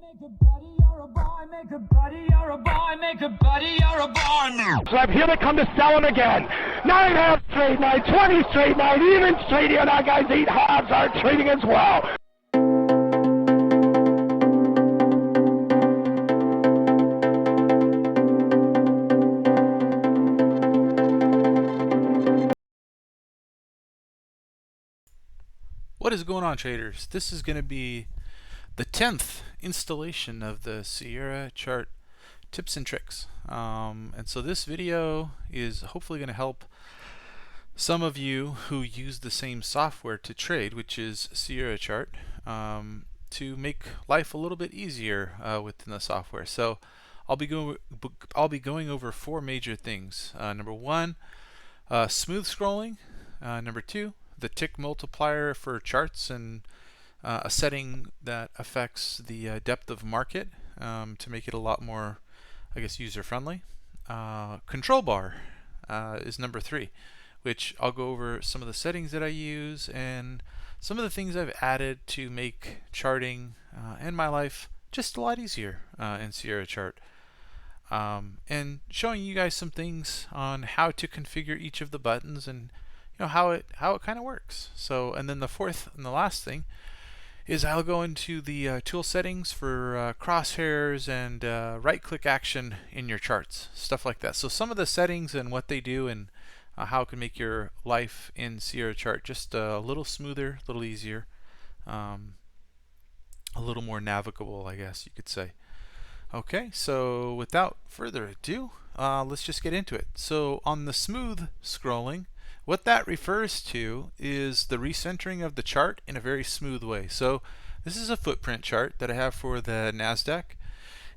Make a buddy, you're a boy, make a buddy, you're a boy, make a buddy, you're a boy now. So I'm here to come to sell them again. 9 half straight night, 20 straight night, even straight here. Now guys, 8 halves are trading as well. What is going on, traders? This is going to be the 10th installation of the Sierra chart tips and tricks. And so this video is hopefully going to help some of you who use the same software to trade, which is Sierra chart, to make life a little bit easier within the software. So I'll be going over 4 major things. Number 1, smooth scrolling. Number 2, the tick multiplier for charts and a setting that affects the depth of market to make it a lot more, I guess, user-friendly. Control bar is number 3, which I'll go over some of the settings that I use and some of the things I've added to make charting and my life just a lot easier in Sierra chart. And showing you guys some things on how to configure each of the buttons and how it kind of works. So, and then the fourth and the last thing is I'll go into the tool settings for crosshairs and right-click action in your charts, stuff like that. So some of the settings and what they do and how it can make your life in Sierra chart just a little smoother, a little easier, a little more navigable, I guess you could say. Okay, so without further ado, let's just get into it. So on the smooth scrolling, what that refers to is the recentering of the chart in a very smooth way. So this is a footprint chart that I have for the NASDAQ,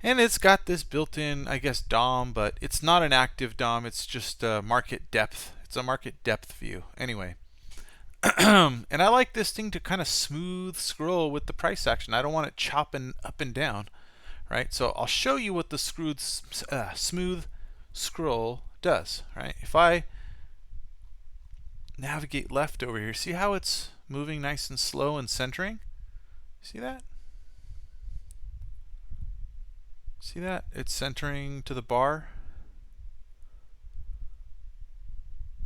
and it's got this built-in, I guess, DOM, but it's not an active DOM, it's just a market depth. It's a market depth view. Anyway, and I like this thing to kind of smooth scroll with the price action. I don't want it chopping up and down, right? So I'll show you what the smooth scroll does, right? If I navigate left over here, see how it's moving nice and slow and centering? See that? See that? It's centering to the bar.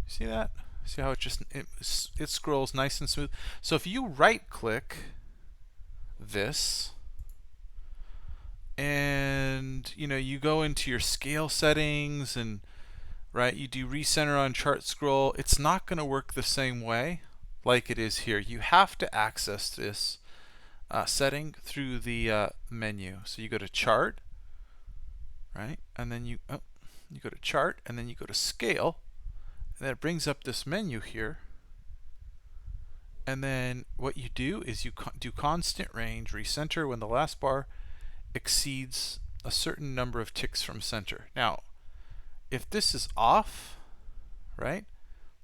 See that? See how it scrolls nice and smooth? So if you right click this and you go into your scale settings and you do recenter on chart scroll, it's not going to work the same way like it is here. You have to access this setting through the menu. So you go to chart, right? And then you go to chart, and then you go to scale, and then it brings up this menu here. And then what you do is you do constant range recenter when the last bar exceeds a certain number of ticks from center. Now, if this is off, right,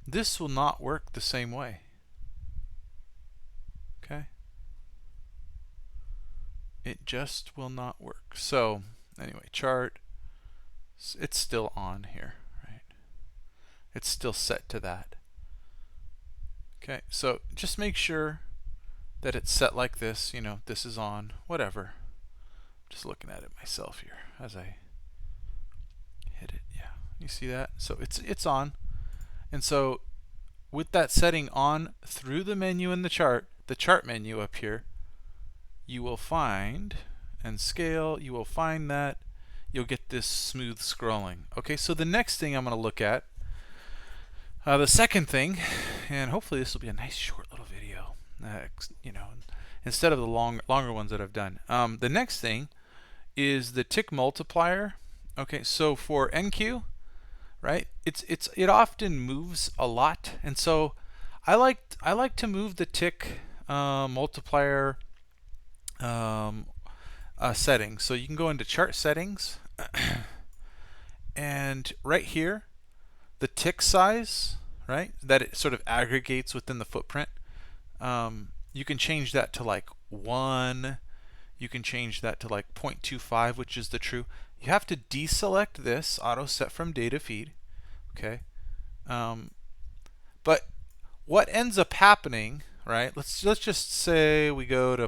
this will not work the same way. Okay? It just will not work. So, anyway, chart, it's still on here, right? It's still set to that. Okay, so just make sure that it's set like this, this is on, whatever. Just looking at it myself here as I hit it. Yeah, you see that? So it's on. And so with that setting on through the menu in the chart menu up here, you will find, and scale, you will find that you'll get this smooth scrolling. Okay, so the next thing I'm going to look at, the second thing, and hopefully this will be a nice short little video, instead of the longer ones that I've done. The next thing is the tick multiplier. Okay, so for NQ, right, it often moves a lot, and so I like to move the tick multiplier settings. So you can go into chart settings, and right here, the tick size, right, that it sort of aggregates within the footprint, you can change that to like 1. You can change that to like 0.25, which is the true. You have to deselect this auto set from data feed, okay? But what ends up happening, right? Let's just say we go to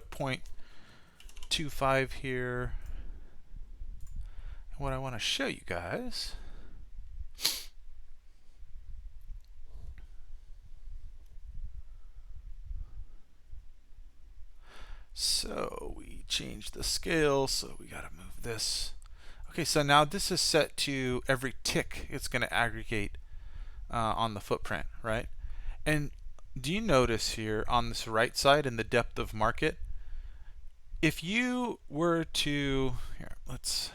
0.25 here. And what I want to show you guys so we changed the scale, so we got to move this. Okay, so now this is set to every tick it's going to aggregate on the footprint, right? And do you notice here on this right side in the depth of market, if you were to, here, let's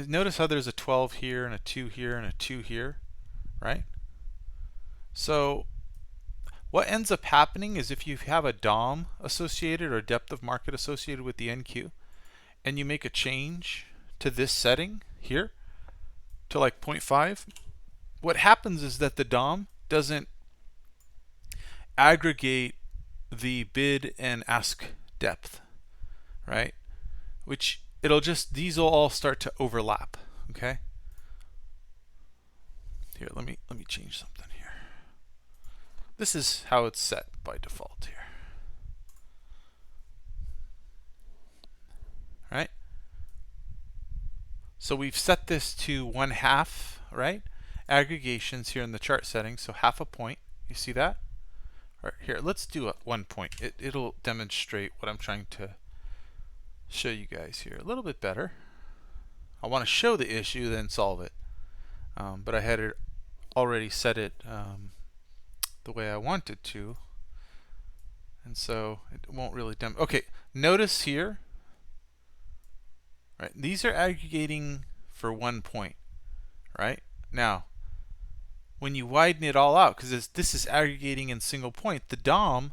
notice how there's a 12 here and a 2 here and a 2 here, right? So what ends up happening is if you have a DOM associated or depth of market associated with the NQ, and you make a change to this setting here to like 0.5, what happens is that the DOM doesn't aggregate the bid and ask depth, right? Which it'll just, these will all start to overlap, okay? Here, let me change something here. This is how it's set by default here. Right? So we've set this to 1/2, right? Aggregations here in the chart settings, so 1/2 point. You see that? All right, here, let's do a 1 point. It'll demonstrate what I'm trying to show you guys here a little bit better. I want to show the issue, then solve it. But I had it already set it the way I wanted to, and so it won't really okay, notice here, right, these are aggregating for 1 point, right? Now when you widen it all out, because this is aggregating in single point, the DOM,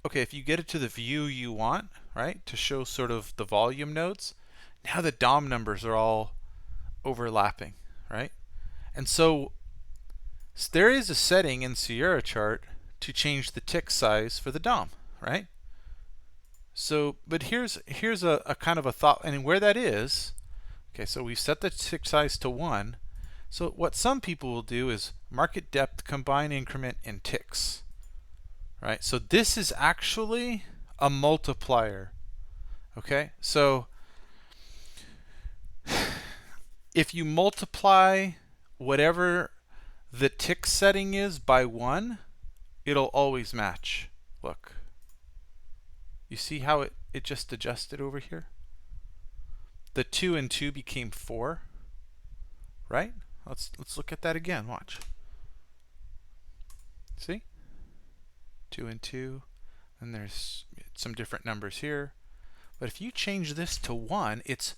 okay, if you get it to the view you want, right, to show sort of the volume nodes, now the DOM numbers are all overlapping, right? And so there is a setting in Sierra chart to change the tick size for the DOM, right? So, but here's a kind of a thought, and where that is, okay, so we've set the tick size to 1. So what some people will do is market depth, combine increment, and ticks, right? So this is actually a multiplier, okay? So if you multiply whatever the tick setting is by 1, it'll always match. Look. You see how it just adjusted over here? The 2 and 2 became 4, right? Let's look at that again. Watch. See? 2 and 2, and there's some different numbers here. But if you change this to 1, it's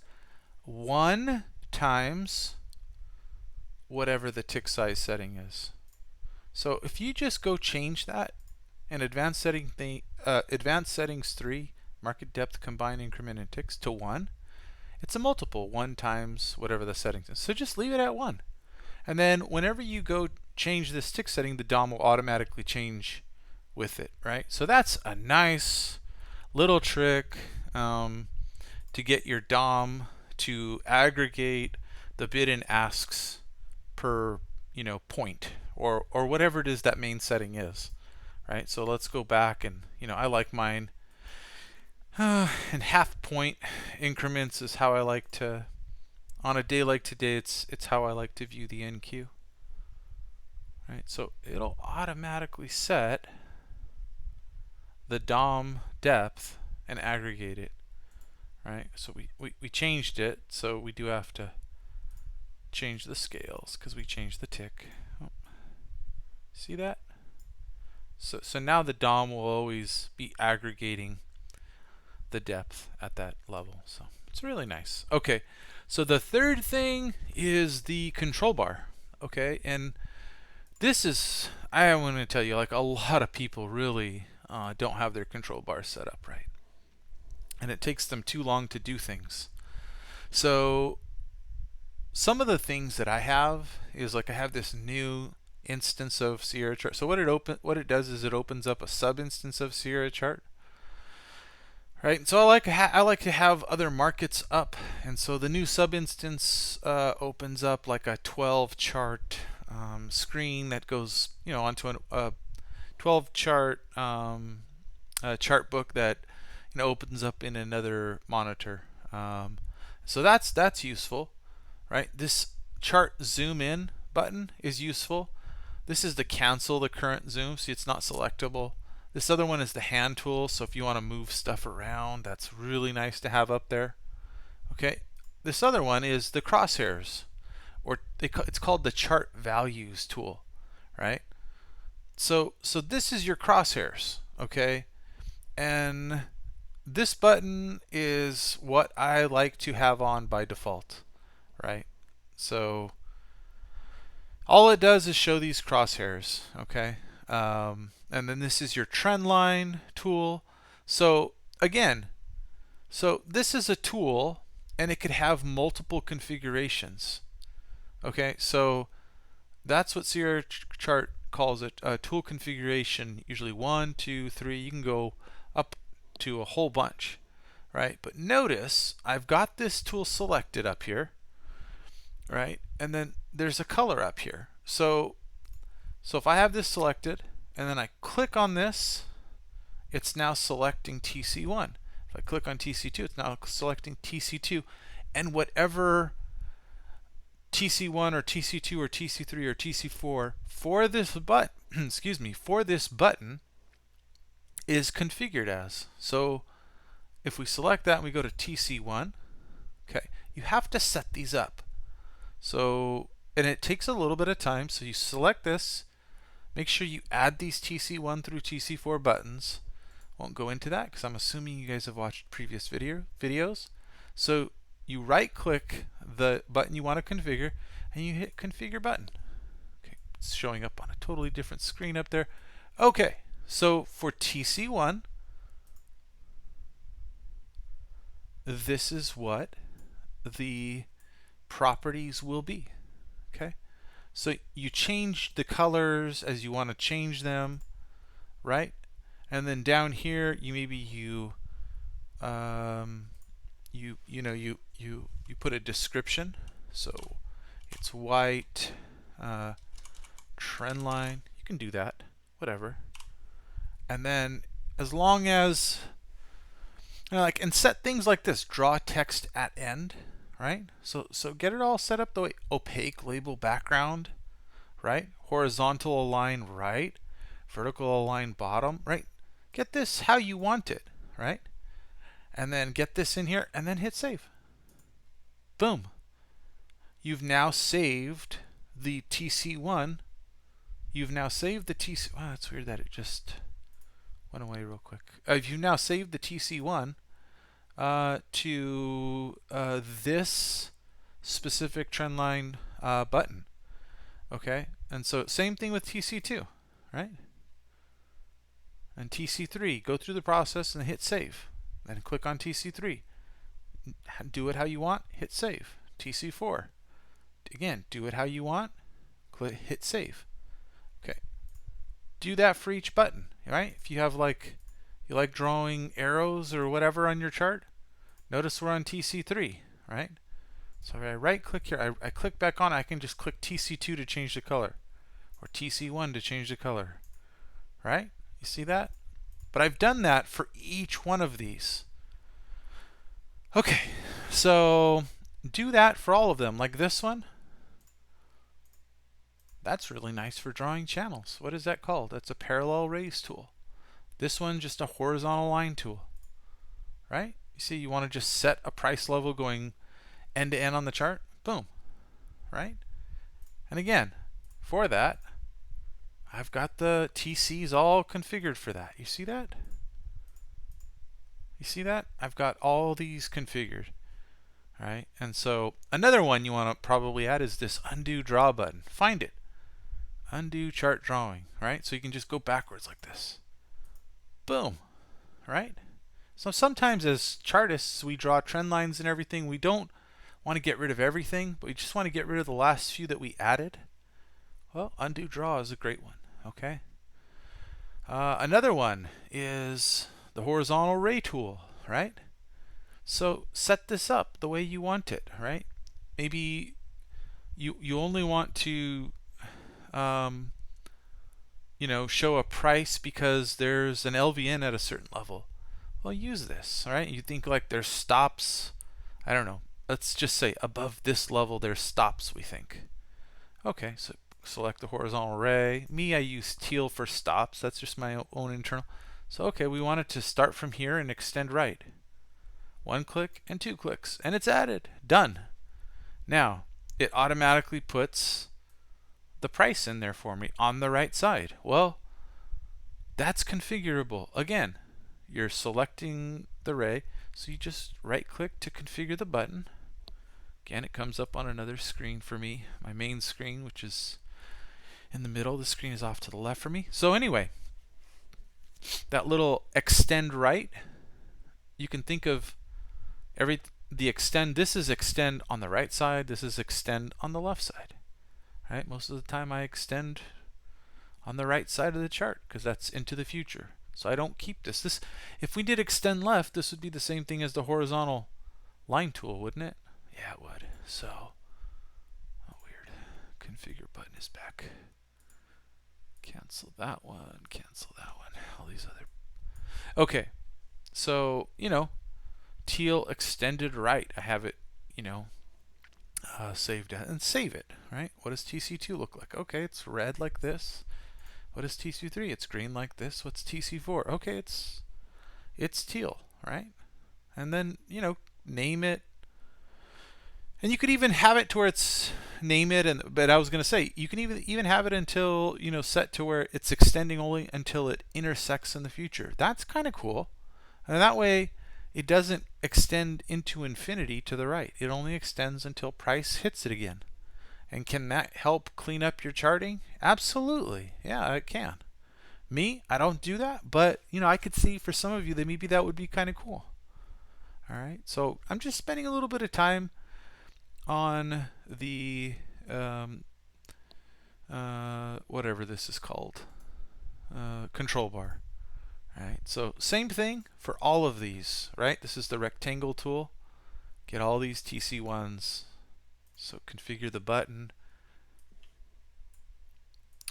1 times whatever the tick size setting is. So if you just go change that in advanced settings 3, market depth, combine increment, and ticks to 1, it's a multiple, 1 times whatever the settings is. So just leave it at 1. And then whenever you go change this tick setting, the DOM will automatically change with it, right? So that's a nice little trick to get your DOM to aggregate the bid and asks per, you know, point or whatever it is that main setting is, right? So let's go back, and you know, I like mine in 1/2 point increments is how I like to, on a day like today, it's how I like to view the NQ, right? So it'll automatically set the DOM depth and aggregate it, right? So we changed it, so we do have to change the scales because we changed the tick. Oh. See that? So now the DOM will always be aggregating the depth at that level. So it's really nice. Okay, so the third thing is the control bar. Okay, and this is, I want to tell you, like, a lot of people really don't have their control bar set up right, and it takes them too long to do things. So some of the things that I have is, like, I have this new instance of Sierra chart. So what it does is it opens up a sub instance of Sierra chart, right? And so I like to have other markets up, and so the new sub instance opens up like a 12 chart screen that goes, you know, onto a 12 chart chart book that opens up in another monitor. So that's useful, right? This chart zoom in button is useful. This is to cancel the current zoom, see it's not selectable. This other one is the hand tool, so if you want to move stuff around, that's really nice to have up there. Okay, this other one is the crosshairs, or it's called the chart values tool, right? So this is your crosshairs, okay? And this button is what I like to have on by default, right? So all it does is show these crosshairs, okay? And then this is your trend line tool. So again, this is a tool, and it could have multiple configurations. Okay, so that's what Sierra Chart calls it, a tool configuration. Usually 1, 2, 3. You can go up to a whole bunch, right? But notice I've got this tool selected up here, right? And then there's a color up here. So if I have this selected and then I click on this, it's now selecting TC1. If I click on TC2, it's now selecting TC2, and whatever TC1 or TC2 or TC3 or TC4 for this button, excuse me, for this button is configured as. So if we select that and we go to TC1, okay, you have to set these up. So, and it takes a little bit of time. So you select this, make sure you add these TC1 through TC4 buttons. Won't go into that because I'm assuming you guys have watched previous videos. So you right click the button you want to configure and you hit configure button. Okay, it's showing up on a totally different screen up there. Okay, so for TC1, this is what the properties will be. Okay, so you change the colors as you want to change them, right? And then down here, you put a description. So it's white, trend line. You can do that, whatever. And then as long as and set things like this, draw text at end, right? So get it all set up the way opaque label background, right? Horizontal align right, vertical align bottom, right? Get this how you want it, right? And then get this in here and then hit save. Boom. You've now saved the TC1. You've now saved the TC. Wow, that's weird that it just went away real quick. You've now saved the TC1 to this specific trendline button. Okay, and so same thing with TC2, right? And TC3, go through the process and hit save. Then click on TC3. Do it how you want, hit save. TC4, again, do it how you want, hit save. Okay, do that for each button, right? If you have you like drawing arrows or whatever on your chart, notice we're on TC3, right? So if I right click here, I click back on, I can just click TC2 to change the color, or TC1 to change the color, right? You see that? But I've done that for each one of these. Okay, so do that for all of them. Like this one, that's really nice for drawing channels. What is that called? That's a parallel raise tool. This one, just a horizontal line tool, right? You see, you want to just set a price level going end to end on the chart. Boom, right? And again, for that, I've got the TCs all configured for that. You see that? You see that? I've got all these configured. All right? And so another one you want to probably add is this undo draw button. Find it. Undo chart drawing, right? So you can just go backwards like this. Boom, right? So sometimes as chartists, we draw trend lines and everything. We don't want to get rid of everything, but we just want to get rid of the last few that we added. Well, undo draw is a great one. Okay. Another one is the horizontal ray tool, right? So set this up the way you want it, right? Maybe you only want to show a price because there's an LVN at a certain level. Well, use this, all right? You think like there's stops, I don't know, let's just say above this level there's stops, we think. Okay, so select the horizontal array. Me, I use teal for stops. That's just my own internal. So okay, we want it to start from here and extend right. 1 click and 2 clicks, and it's added. Done. Now, it automatically puts the price in there for me on the right side. Well, that's configurable. Again, you're selecting the array, so you just right click to configure the button. Again, it comes up on another screen for me, my main screen, which is in the middle. The screen is off to the left for me. So anyway, that little extend right, you can think of the extend. This is extend on the right side. This is extend on the left side. Right? Most of the time I extend on the right side of the chart because that's into the future. So I don't keep this. If we did extend left, this would be the same thing as the horizontal line tool, wouldn't it? Yeah, it would. So, oh, weird. Configure button is back. Cancel that one. Cancel that one. All these other. Okay. So, teal extended right. I have it, saved and save it, right? What does TC2 look like? Okay, it's red like this. What is TC3? It's green like this. What's TC4? Okay, it's teal, right? And then, name it. And you could even have it to where it's name it, but I was going to say you can even have it until set to where it's extending only until it intersects in the future. That's kind of cool, and that way it doesn't extend into infinity to the right. It only extends until price hits it again. And can that help clean up your charting? Absolutely, yeah, it can. Me, I don't do that, but I could see for some of you that maybe that would be kind of cool. All right, so I'm just spending a little bit of time on the whatever this is called, control bar. All right, so same thing for all of these, right? This is the rectangle tool. Get all these TC1s. So configure the button.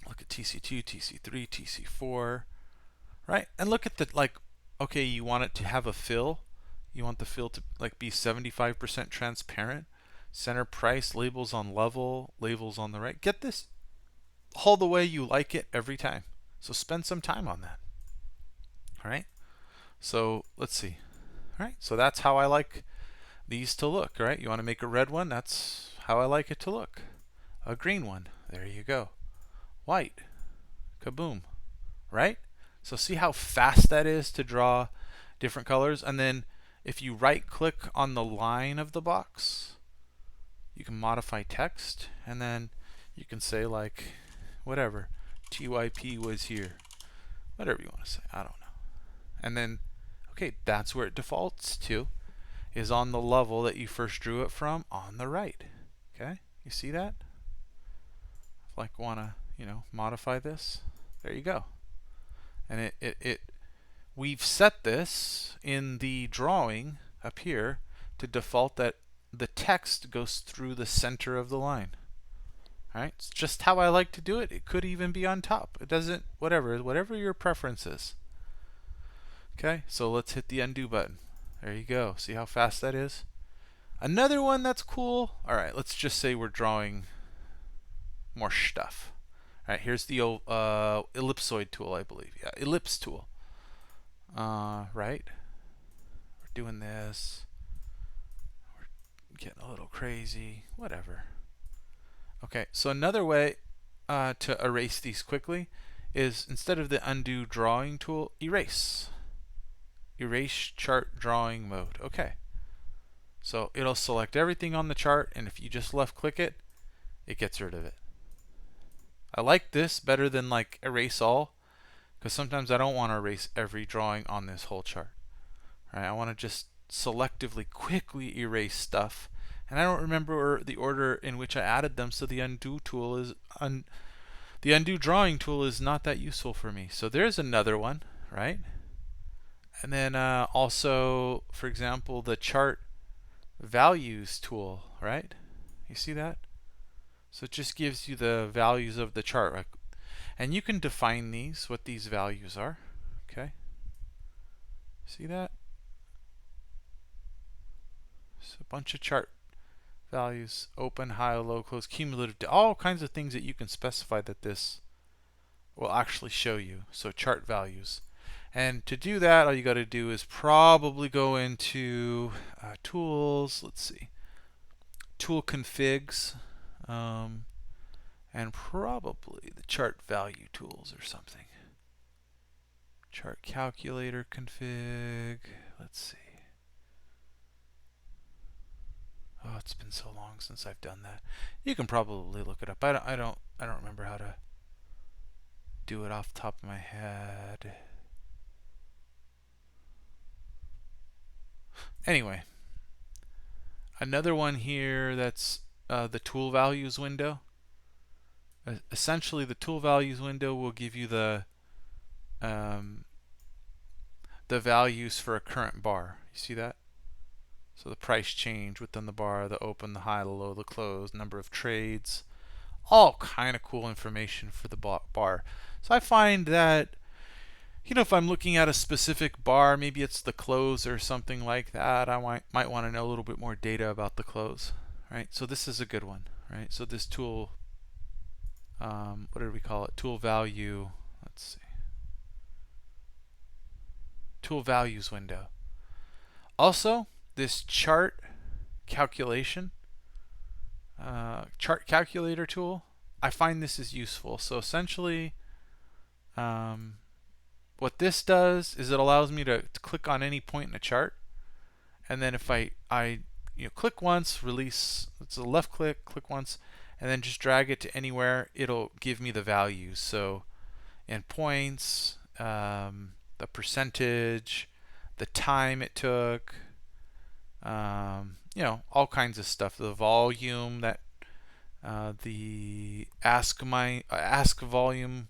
Look at TC2, TC3, TC4, right? And look at the okay, you want it to have a fill. You want the fill to be 75% transparent. Center price, labels on level, labels on the right. Get this all the way you like it every time. So spend some time on that. All right. So let's see. All right. So that's how I like these to look. All right. You want to make a red one? That's how I like it to look. A green one. There you go. White. Kaboom. Right? So see how fast that is to draw different colors. And then if you right click on the line of the box, you can modify text, and then you can say whatever, TYP was here, whatever you want to say, I don't know. And then, okay, that's where it defaults to, is on the level that you first drew it from on the right. Okay, you see that? If want to, modify this, there you go. And we've set this in the drawing up here to default that the text goes through the center of the line. All right, it's just how I like to do it. It could even be on top. It doesn't, whatever your preference is. Okay, so let's hit the undo button. There you go. See how fast that is? Another one that's cool. All right, let's just say we're drawing more stuff. All right, here's the ellipsoid tool, I believe. Yeah, ellipse tool. Right? We're doing this. Getting a little crazy, whatever. Okay, so another way to erase these quickly is instead of the undo drawing tool, erase. Erase chart drawing mode. Okay. So it'll select everything on the chart, and if you just left click it, it gets rid of it. I like this better than erase all, because sometimes I don't want to erase every drawing on this whole chart. All right, I want to just selectively quickly erase stuff, and I don't remember the order in which I added them, so the undo tool is the undo drawing tool is not that useful for me. So there's another one, right? And then also, for example, the chart values tool, right? You see that? So it just gives you the values of the chart. And you can define these, what these values are. Okay. See that? So a bunch of chart values, open, high, low, close, cumulative, all kinds of things that you can specify that this will actually show you. So chart values. And to do that, all you got to do is probably go into tools. Let's see. Tool configs. And probably the chart value tools or something. Chart calculator config. Let's see. Oh, it's been so long since I've done that. You can probably look it up. I don't remember how to do it off the top of my head. Anyway, another one here that's the tool values window. Essentially, the tool values window will give you the values for a current bar. You see that? So the price change within the bar, the open, the high, the low, the close, number of trades, all kind of cool information for the bar. So I find that, you know, if I'm looking at a specific bar, maybe it's the close or something like that, I might want to know a little bit more data about the close, right? So this is a good one, right? So this tool, what did we call it? Tool value, let's see. Tool values window. Also, this chart calculation, chart calculator tool, I find this is useful. So essentially, what this does is it allows me to click on any point in a chart, and then if I click once, release, it's a left click, click once, and then just drag it to anywhere, it'll give me the values. So in points, the percentage, the time it took, you know, all kinds of stuff. The volume, that the ask volume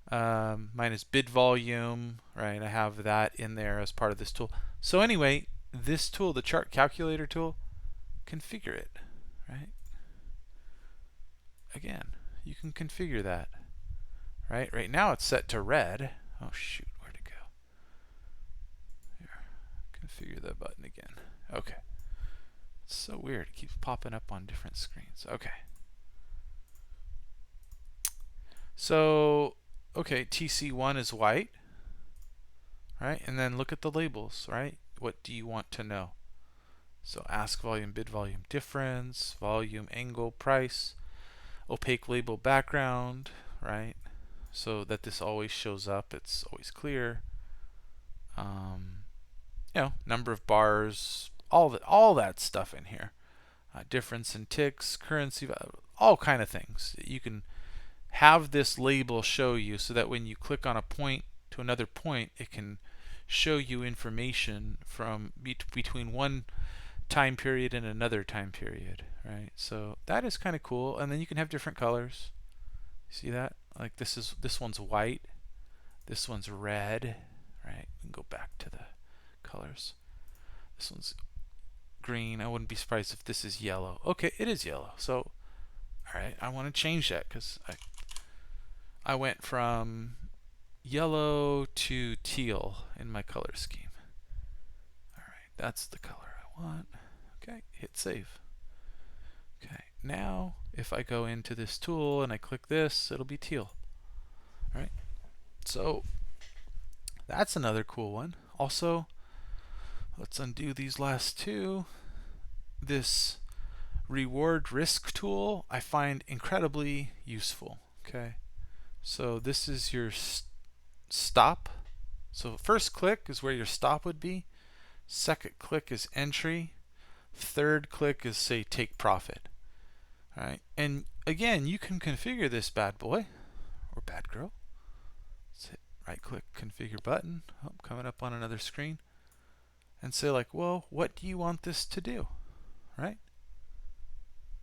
minus bid volume, right? I have that in there as part of this tool. So anyway, this tool, the chart calculator tool, configure it, right? Again, you can configure that, right? Right now it's set to red. Oh shoot, where'd it go? Here, configure that button again. Okay. It's so weird. It keeps popping up on different screens. Okay. So, okay, TC1 is white, right? And then look at the labels, right? What do you want to know? So ask volume, bid volume difference, volume, angle, price, opaque label background, right? So that this always shows up, it's always clear. You know, number of bars, all that stuff in here. Difference in ticks, currency, all kind of things. You can have this label show you so that when you click on a point to another point, it can show you information from between one time period and another time period, right? So that is kind of cool. And then you can have different colors. See that? Like this one's white, this one's red, right? We can go back to the colors. This one's green. I wouldn't be surprised if this is yellow. Okay, it is yellow. So, all right, I want to change that because I went from yellow to teal in my color scheme. All right, that's the color I want. Okay, hit save. Okay, now if I go into this tool and I click this, it'll be teal. All right, so that's another cool one. Also, let's undo these last two. This reward risk tool I find incredibly useful. Okay, so this is your stop. So first click is where your stop would be. Second click is entry. Third click is, say, take profit. All right, and again, you can configure this bad boy or bad girl. Let's hit right click, configure button. Oh, coming up on another screen. And say like, well, what do you want this to do, right?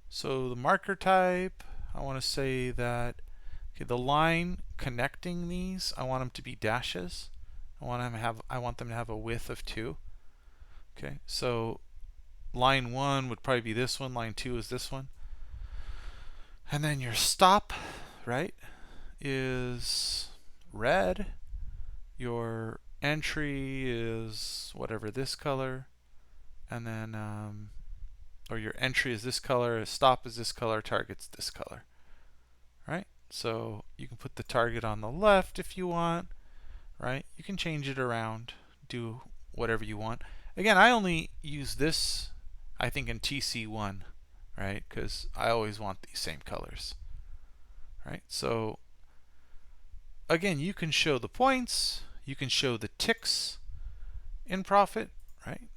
So the marker type, I want to say that, okay, the line connecting these, I want them to be dashes. I want them to have a width of 2. Okay, so line 1 would probably be this one, line 2 is this one. And then your stop, right, is red, your entry is whatever this color, and then or your entry is this color, stop is this color, target's this color, right? So you can put the target on the left if you want, right? You can change it around, do whatever you want. Again, I only use this, I think, in TC1, right? Because I always want these same colors, right? So again, you can show the points, you can show the ticks in profit, right?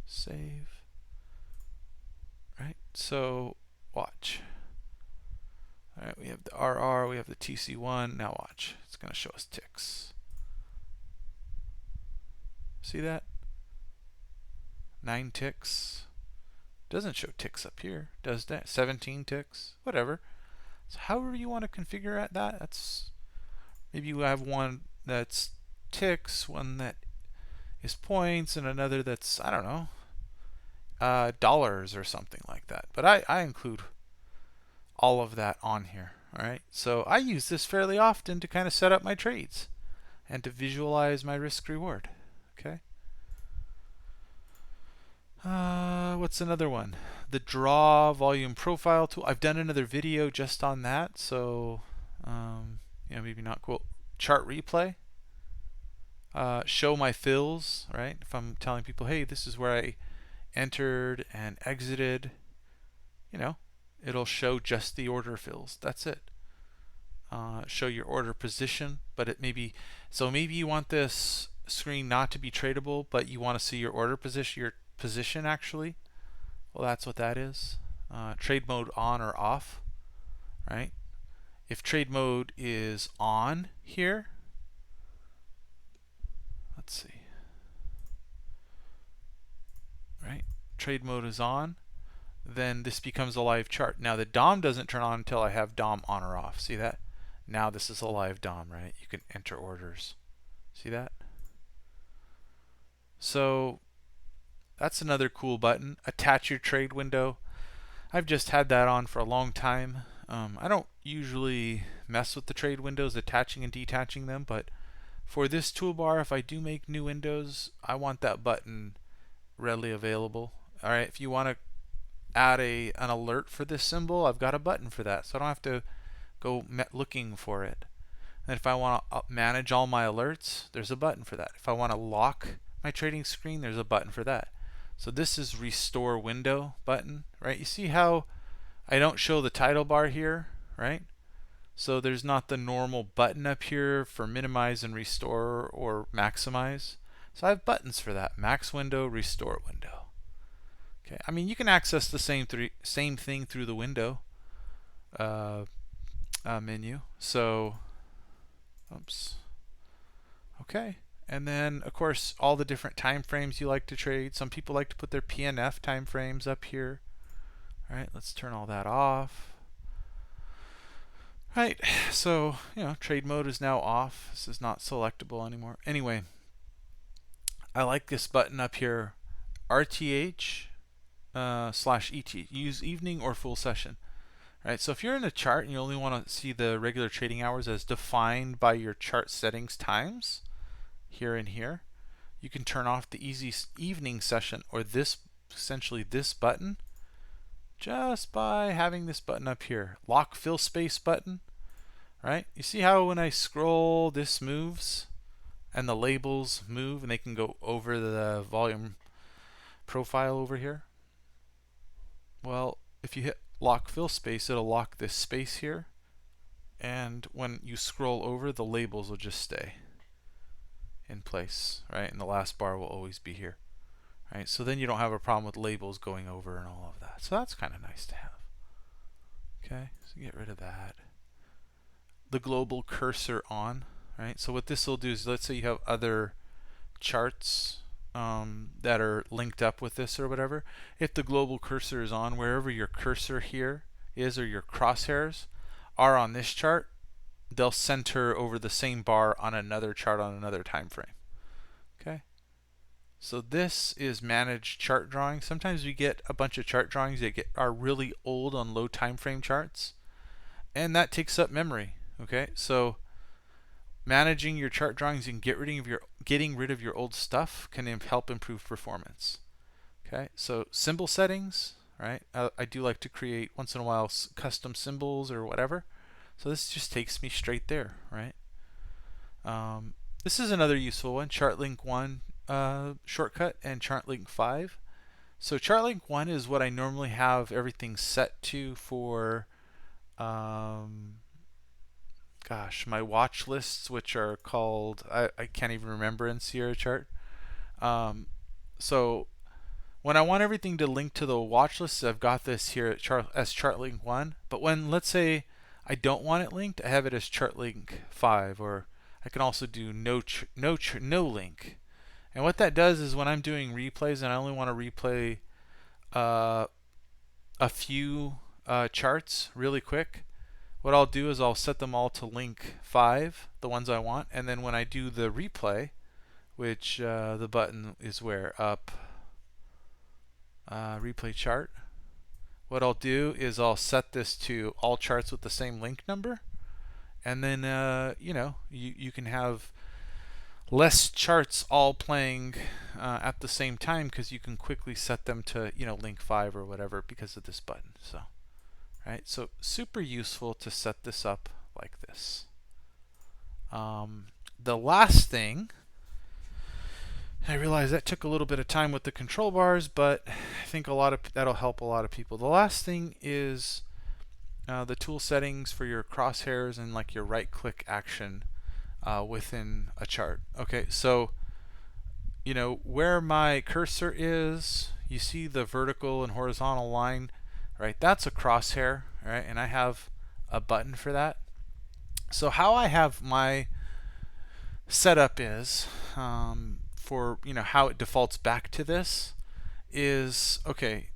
Save, right? So watch. All right, we have the RR, we have the TC1. Now watch, it's going to show us ticks. See that? 9 ticks. Doesn't show ticks up here, does that? 17 ticks, whatever. So however you want to configure at that, that's maybe you have one that's ticks, one that is points, and another that's, I don't know, dollars or something like that. But I include all of that on here. All right, so I use this fairly often to kind of set up my trades and to visualize my risk reward. Okay. What's another one? The draw volume profile tool. I've done another video just on that, so maybe not cool. Chart replay. Show my fills, right? If I'm telling people, hey, this is where I entered and exited, it'll show just the order fills. That's it. Show your order position, but it maybe you want this screen not to be tradable, but you want to see your order position actually. Well, that's what that is. Trade mode on or off, right? If trade mode is on here, let's see, right? Trade mode is on, then this becomes a live chart. Now the DOM doesn't turn on until I have DOM on or off. See that? Now this is a live DOM, right? You can enter orders. See that? So that's another cool button. Attach your trade window. I've just had that on for a long time. I don't usually mess with the trade windows, attaching and detaching them, but for this toolbar, if I do make new windows, I want that button readily available. All right, if you want to add an alert for this symbol, I've got a button for that, so I don't have to go looking for it. And if I want to manage all my alerts, there's a button for that. If I want to lock my trading screen, there's a button for that. So this is restore window button, right? You see how I don't show the title bar here, right? So there's not the normal button up here for minimize and restore or maximize. So I have buttons for that: max window, restore window. Okay, I mean, you can access the same thing through the window menu. So, oops. Okay, and then of course all the different time frames you like to trade. Some people like to put their PNF time frames up here. All right, let's turn all that off. Right, so trade mode is now off. This is not selectable anymore. Anyway, I like this button up here, RTH /ET. Use evening or full session. Right, so if you're in a chart and you only want to see the regular trading hours as defined by your chart settings times, here and here, you can turn off the easy evening session or essentially this button, just by having this button up here, lock fill space button. Right, you see how when I scroll this moves and the labels move and they can go over the volume profile over here? Well, if you hit lock fill space, it'll lock this space here, and when you scroll over, the labels will just stay in place, right? And the last bar will always be here, right? So then you don't have a problem with labels going over and all of that. So that's kind of nice to have. Okay, so get rid of that. The global cursor on, right? So what this will do is, let's say you have other charts that are linked up with this or whatever. If the global cursor is on, wherever your cursor here is or your crosshairs are on this chart, they'll center over the same bar on another chart on another time frame. Okay, so this is managed chart drawing. Sometimes we get a bunch of chart drawings that are really old on low time frame charts, and that takes up memory. Okay, so managing your chart drawings and getting rid of your old stuff can help improve performance. Okay, so symbol settings, right? I do like to create once in a while custom symbols or whatever. So this just takes me straight there, right? This is another useful one, ChartLink 1 shortcut and ChartLink 5. So ChartLink 1 is what I normally have everything set to for my watch lists, which are called, I can't even remember in Sierra Chart. So when I want everything to link to the watch lists, I've got this here as ChartLink 1. But when, let's say, I don't want it linked, I have it as ChartLink 5, or I can also do no link. And what that does is when I'm doing replays and I only want to replay a few charts really quick, what I'll do is I'll set them all to link 5, the ones I want, and then when I do the replay, which the button is where? Up, replay chart. What I'll do is I'll set this to all charts with the same link number, and then you can have less charts all playing at the same time because you can quickly set them to link 5 or whatever because of this button. So right, so super useful to set this up like this. The last thing, I realize that took a little bit of time with the control bars, but I think that'll help a lot of people. The last thing is the tool settings for your crosshairs and like your right-click action within a chart. Okay, so where my cursor is, you see the vertical and horizontal line, right? That's a crosshair, right? And I have a button for that. So how I have my setup is for how it defaults back to this is, okay,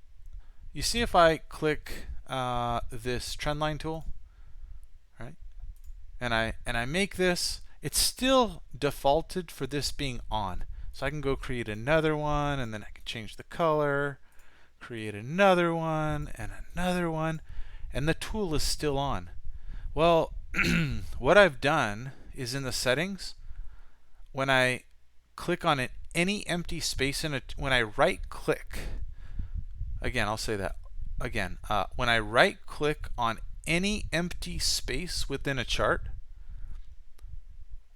you see if I click this trendline tool, right, and I make this, it's still defaulted for this being on. So I can go create another one, and then I can change the color, create another one, and another one, and the tool is still on. Well, what I've done is in the settings, when I click on it, any empty space in it, when I right click, again, I'll say that again, when I right click on any empty space within a chart,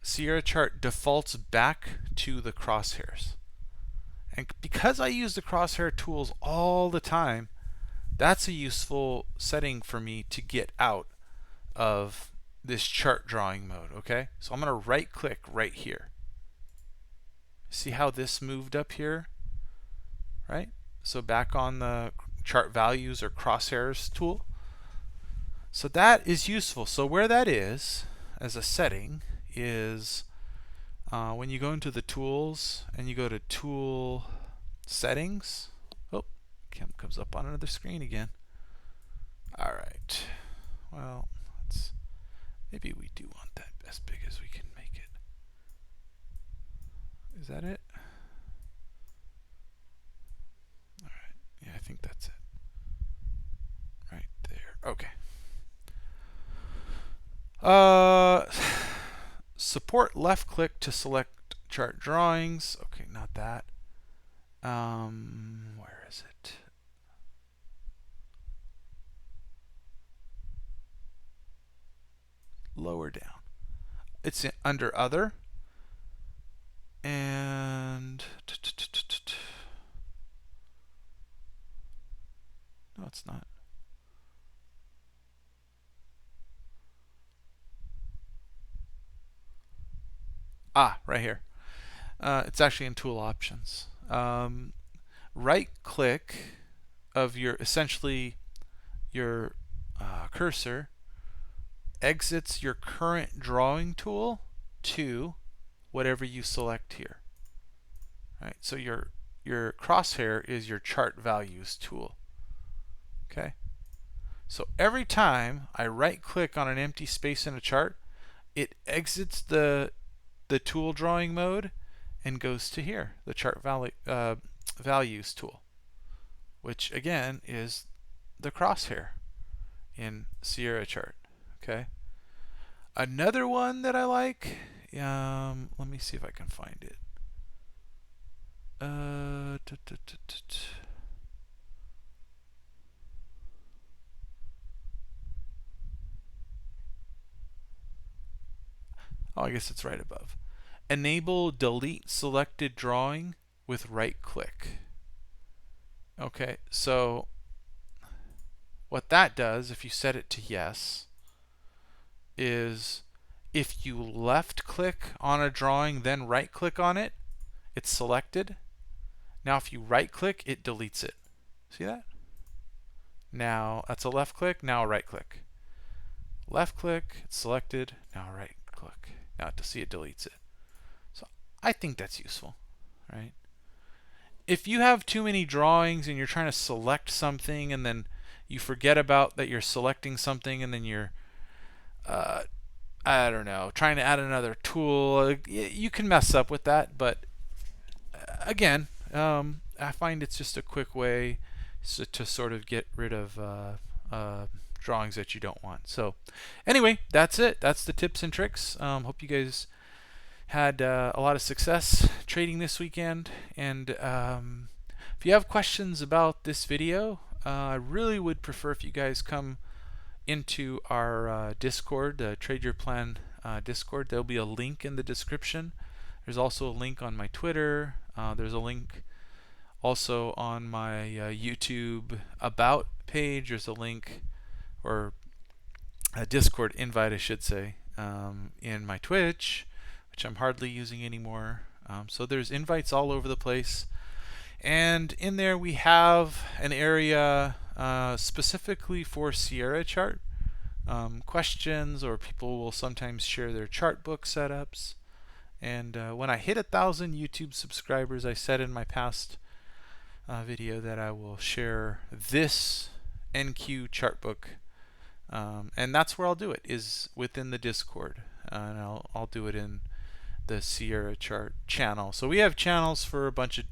Sierra Chart defaults back to the crosshairs. And because I use the crosshair tools all the time, that's a useful setting for me to get out of this chart drawing mode. Okay, so I'm going to right click right here. See how this moved up here, right? So back on the chart values or crosshairs tool. So that is useful. So where that is as a setting is when you go into the tools and you go to tool settings. Oh, comes up on another screen again. All right. Well, maybe we do want that as big as we can make it. Is that it? All right. Yeah, I think that's it. Right there. Okay. Support left click to select chart drawings. Okay, not that. Where is it? Lower down. It's under other. And no, it's not. Right here. It's actually in tool options. Right click of essentially your cursor exits your current drawing tool to whatever you select here. Right, so your crosshair is your chart values tool. Okay, so every time I right click on an empty space in a chart, it exits the tool drawing mode and goes to here, the chart values tool, which again is the crosshair in Sierra Chart. Okay. Another one that I like, let me see if I can find it. Oh, I guess it's right above. Enable delete selected drawing with right click. Okay, so what that does, if you set it to yes, is if you left click on a drawing, then right click on it, it's selected. Now if you right click, it deletes it. See that? Now that's a left click, now a right click. Left click, it's selected, now right click. Now to see it deletes it. So I think that's useful, right? If you have too many drawings and you're trying to select something and then you forget about that you're selecting something and then you're I don't know, trying to add another tool, you can mess up with that, but again, I find it's just a quick way to sort of get rid of drawings that you don't want. So anyway, that's it. That's the tips and tricks. Hope you guys had a lot of success trading this weekend. And if you have questions about this video, I really would prefer if you guys come into our Discord, the Trade Your Plan Discord. There'll be a link in the description. There's also a link on my Twitter. There's a link also on my YouTube About page. There's a link, or a Discord invite, I should say, in my Twitch, which I'm hardly using anymore. So there's invites all over the place. And in there we have an area specifically for Sierra chart questions, or people will sometimes share their chart book setups. And when I hit 1,000 YouTube subscribers, I said in my past video that I will share this NQ chart book, and that's where I'll do it, is within the Discord, and I'll do it in the Sierra chart channel. So we have channels for a bunch of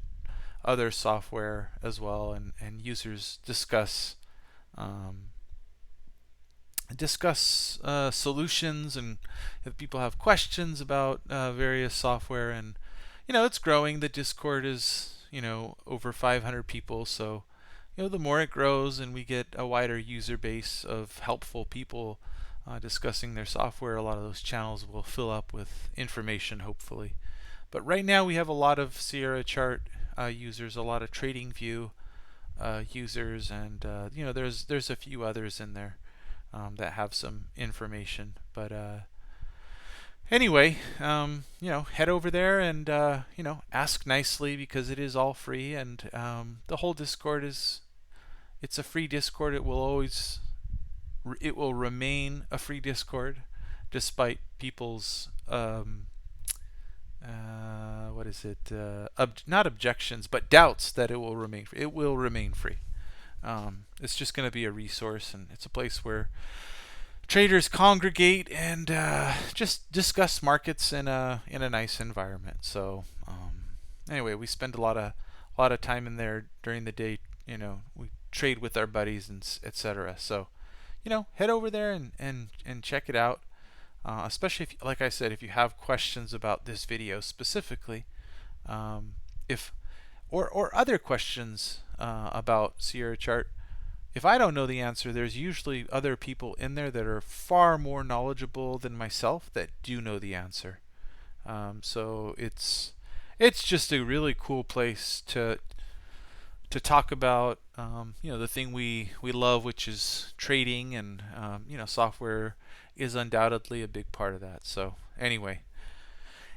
other software as well, and users discuss solutions, and if people have questions about various software. And it's growing. The Discord is over 500 people, so the more it grows and we get a wider user base of helpful people discussing their software, a lot of those channels will fill up with information, hopefully. But right now we have a lot of Sierra chart users, a lot of TradingView users, and there's a few others in there that have some information. But anyway, head over there and ask nicely, because it is all free, and the whole Discord it's a free Discord. It will remain a free Discord despite people's not objections, but doubts that it will remain free. It will remain free. It's just going to be a resource, and it's a place where traders congregate and just discuss markets in a nice environment. So anyway, we spend a lot of time in there during the day. We trade with our buddies and etc. So head over there and check it out. Especially if, like I said, if you have questions about this video specifically, or other questions about Sierra chart. If I don't know the answer, there's usually other people in there that are far more knowledgeable than myself that do know the answer. So it's just a really cool place to talk about the thing we love, which is trading, and software is undoubtedly a big part of that. So anyway,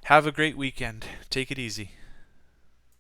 have a great weekend. Take it easy.